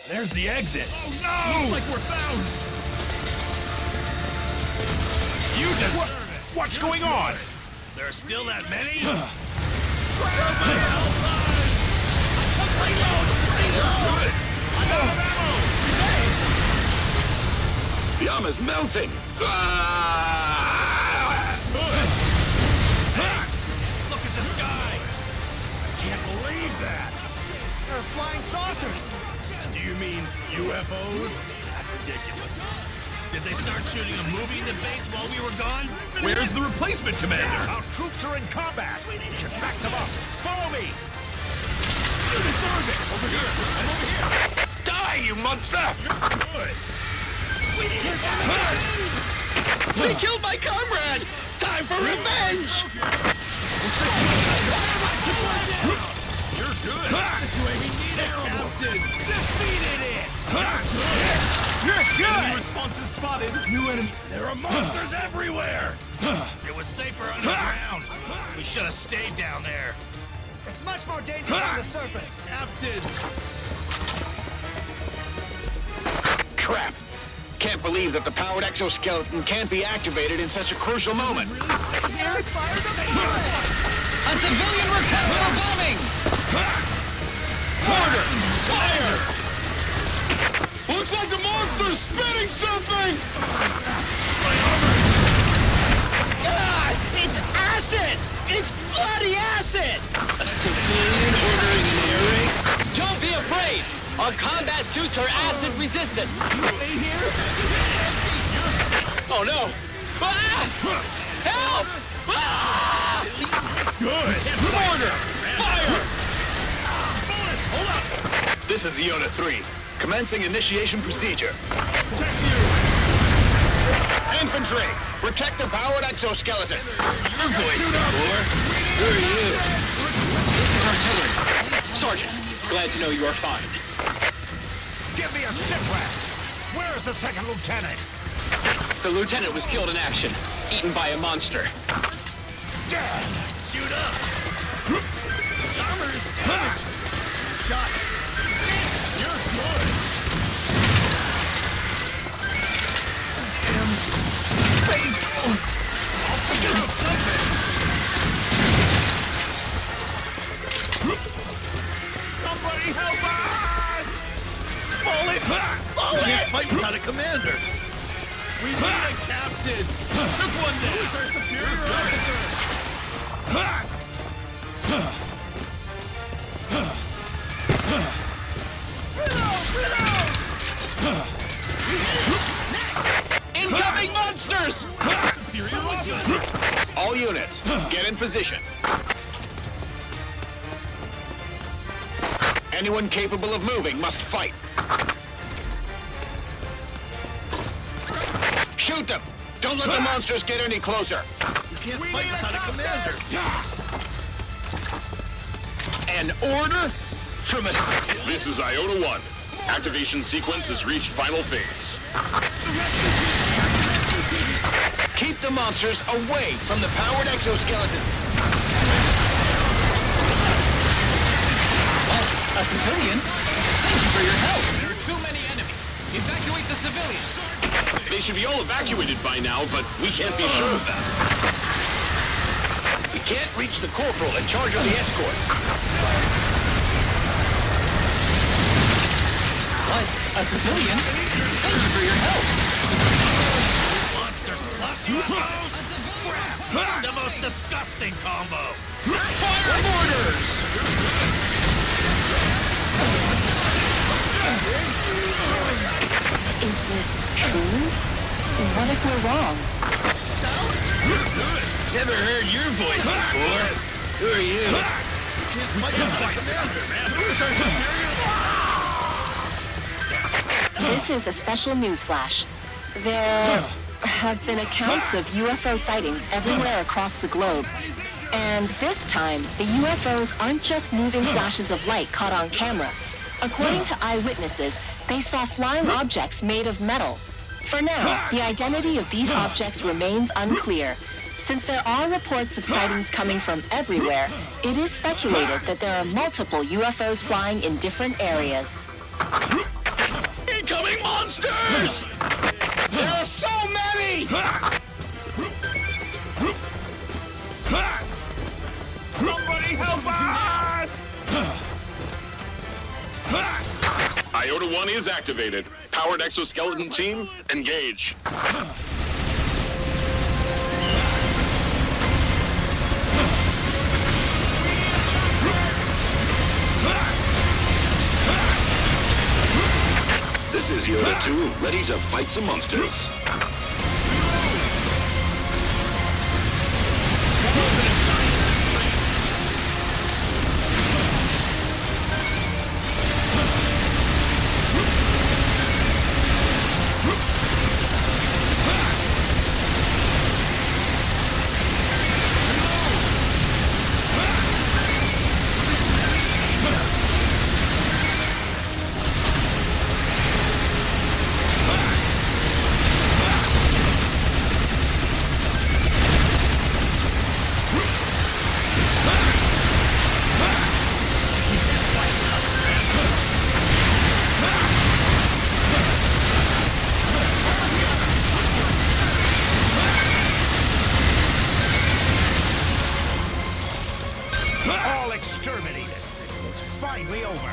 There's the exit. Oh no! Looks like we're found! You deserve it. What's going on? There are still that many? The armor's melting! Look at the sky! I can't believe that! They're flying saucers! Do you mean UFOs? That's ridiculous. Did they start shooting a movie in the base while we were gone? Where's the replacement commander? Our troops are in combat. We should back them up. Follow me. You deserve it! Over here! I'm over here! Die, you monster! Good! They killed my comrade! Time for revenge! You're good! Terrible! Defeated it! You're good! Enemy responses spotted. New enemy. There are monsters everywhere! It was safer underground. We should have stayed down there. It's much more dangerous on the surface. Captain! Crap! Can't believe that the powered exoskeleton can't be activated in such a crucial moment. Here, fire the A civilian repelled for bombing! Order! Fire! Looks like the monster's spitting something! Ah! It's acid! It's bloody acid! A civilian ordering an air raid? Don't be afraid! Our combat suits are acid resistant. Stay here? Oh no! Ah! Help! Ah! Good! Order! Fire! This is Iota 3. Commencing initiation procedure. Infantry! Protect the powered exoskeleton! Your voice, Thor! Who are you? This is artillery. Sergeant, glad to know you are fine. Give me a sitrep. Where's the second lieutenant? The lieutenant was killed in action, eaten by a monster. Shoot up! The armor is damaged! Shot! You're good! I'll figure out something! Somebody help us! Bullets! Bullets! Fight without a commander! We need a captain! Took one down! Who's our superior officer? Incoming monsters! Superior officer! All units, get in position. Anyone capable of moving must fight. Shoot them! Don't let the monsters get any closer. You can't fight without a commander! An order from a... This is Iota 1. Activation sequence has reached final phase. Keep the monsters away from the powered exoskeletons. A civilian? Thank you for your help. There are too many enemies. Evacuate the civilians. They should be all evacuated by now, but we can't be sure of that. We can't reach the corporal in charge of the escort. What? A civilian? Thank you for your help. Monsters plus UFOs? Crap! The most disgusting combo! Fire mortars! Is this true? What if we're wrong? Never heard your voice before. Who are you? This is a special news flash. There have been accounts of UFO sightings everywhere across the globe. And this time, the UFOs aren't just moving flashes of light caught on camera. According to eyewitnesses, they saw flying objects made of metal. For now, the identity of these objects remains unclear. Since there are reports of sightings coming from everywhere, it is speculated that there are multiple UFOs flying in different areas. fucking monsters! There are so many! Somebody help us! Iota 1 is activated. Powered exoskeleton team, engage. This is Yoda 2, ready to fight some monsters. All exterminated. It's finally over.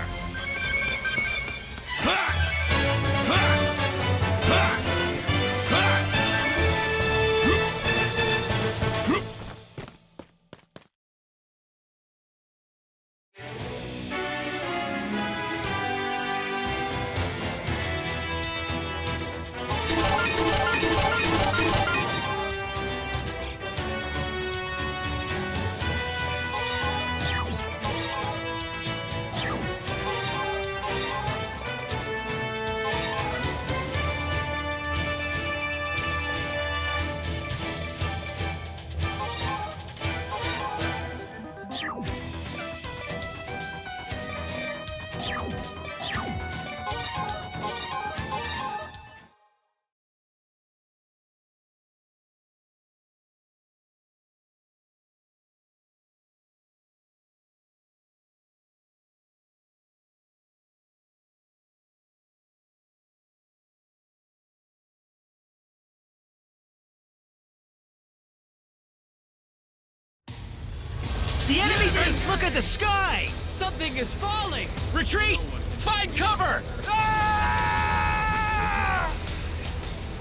The enemy! Look at the sky! Something is falling! Retreat! Find cover!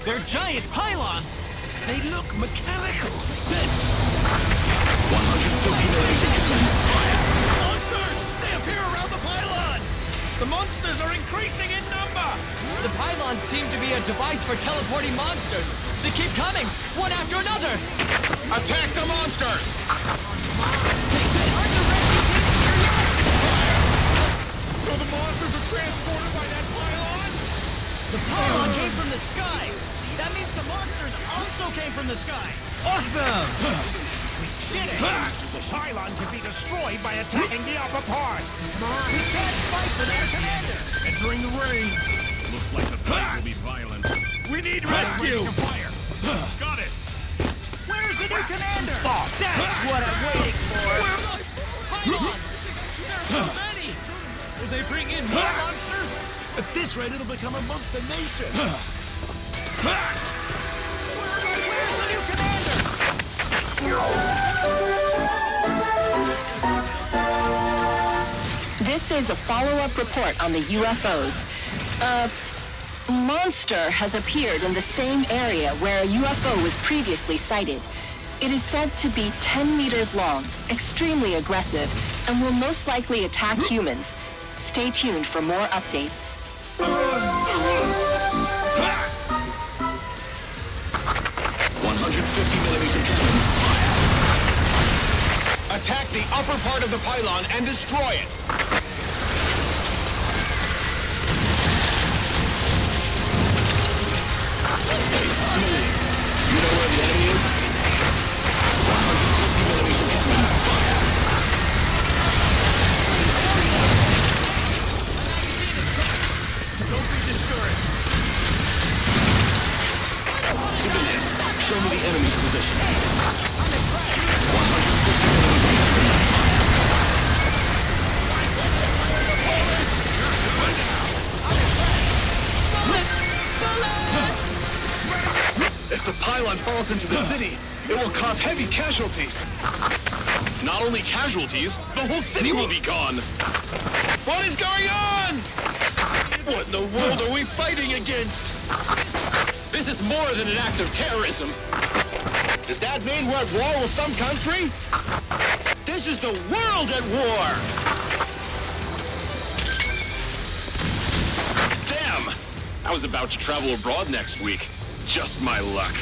They're giant pylons! They look mechanical! This. 150mm cannon, fire. Monsters! They appear around the pylon! The monsters are increasing in number! The pylons seem to be a device for teleporting monsters. They keep coming, one after another! Attack the monsters! Take this! So the monsters are transported by that pylon? The pylon came from the sky! That means the monsters also came from the sky! Awesome! We did it! The pylon can be destroyed by attacking the upper part. We can't fight without a commander! Entering the ring. Looks like the fight will be violent. We need rescue! Fire. Got it. Where's the new commander? That's what I'm waiting for! Pylons! There are so many! Will they bring in more monsters? At this rate, it'll become a monster nation! Where's the new commander? This is a follow-up report on the UFOs. A monster has appeared in the same area where a UFO was previously sighted. It is said to be 10 meters long, extremely aggressive, and will most likely attack humans. Stay tuned for more updates. 150mm cannon, fire. Attack the upper part of the pylon and destroy it. Hey, Smoothie, you know where the enemy is? 150mm cannon, fire. Don't be discouraged. Civilian, show me the enemy's position. 150mm cannon, fire. Let's pylon falls into the city, it will cause heavy casualties. Not only casualties, the whole city will be gone. What is going on? What in the world are we fighting against? This is more than an act of terrorism. Does that mean we're at war with some country? This is the world at war! Damn! I was about to travel abroad next week. Just my luck.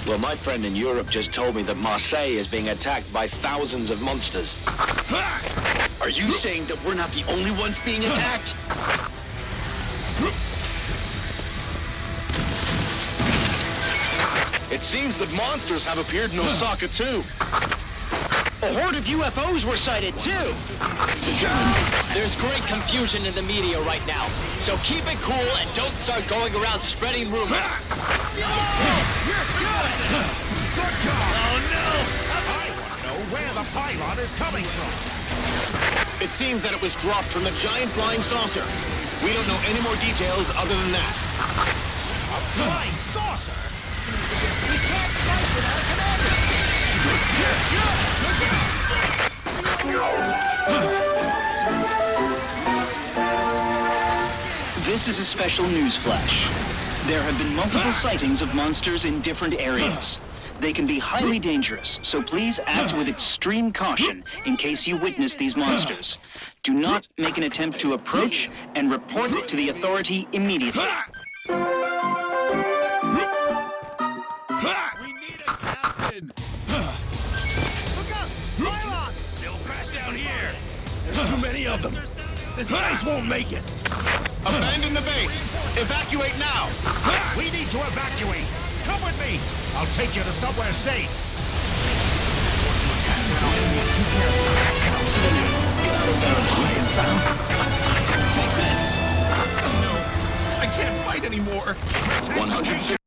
Well, my friend in Europe just told me that Marseille is being attacked by thousands of monsters. Are you saying that we're not the only ones being attacked? It seems that monsters have appeared in Osaka, too. A horde of UFOs were sighted, too. There's great confusion in the media right now, so keep it cool and don't start going around spreading rumors. You're good! Good job! Oh no! I want to know where the pylon is coming from. It seems that it was dropped from the giant flying saucer. We don't know any more details other than that. A flying saucer? We can't fight without a commander. This is a special news flash. There have been multiple sightings of monsters in different areas. They can be highly dangerous, so please act with extreme caution in case you witness these monsters. Do not make an attempt to approach and report to the authority immediately. We need a captain! Look up! Pylons! They'll crash down here! There's too many of them! This base won't make it! Abandon the base! Evacuate now! We need to evacuate. Come with me. I'll take you to somewhere safe. Take this! No, I can't fight anymore! 150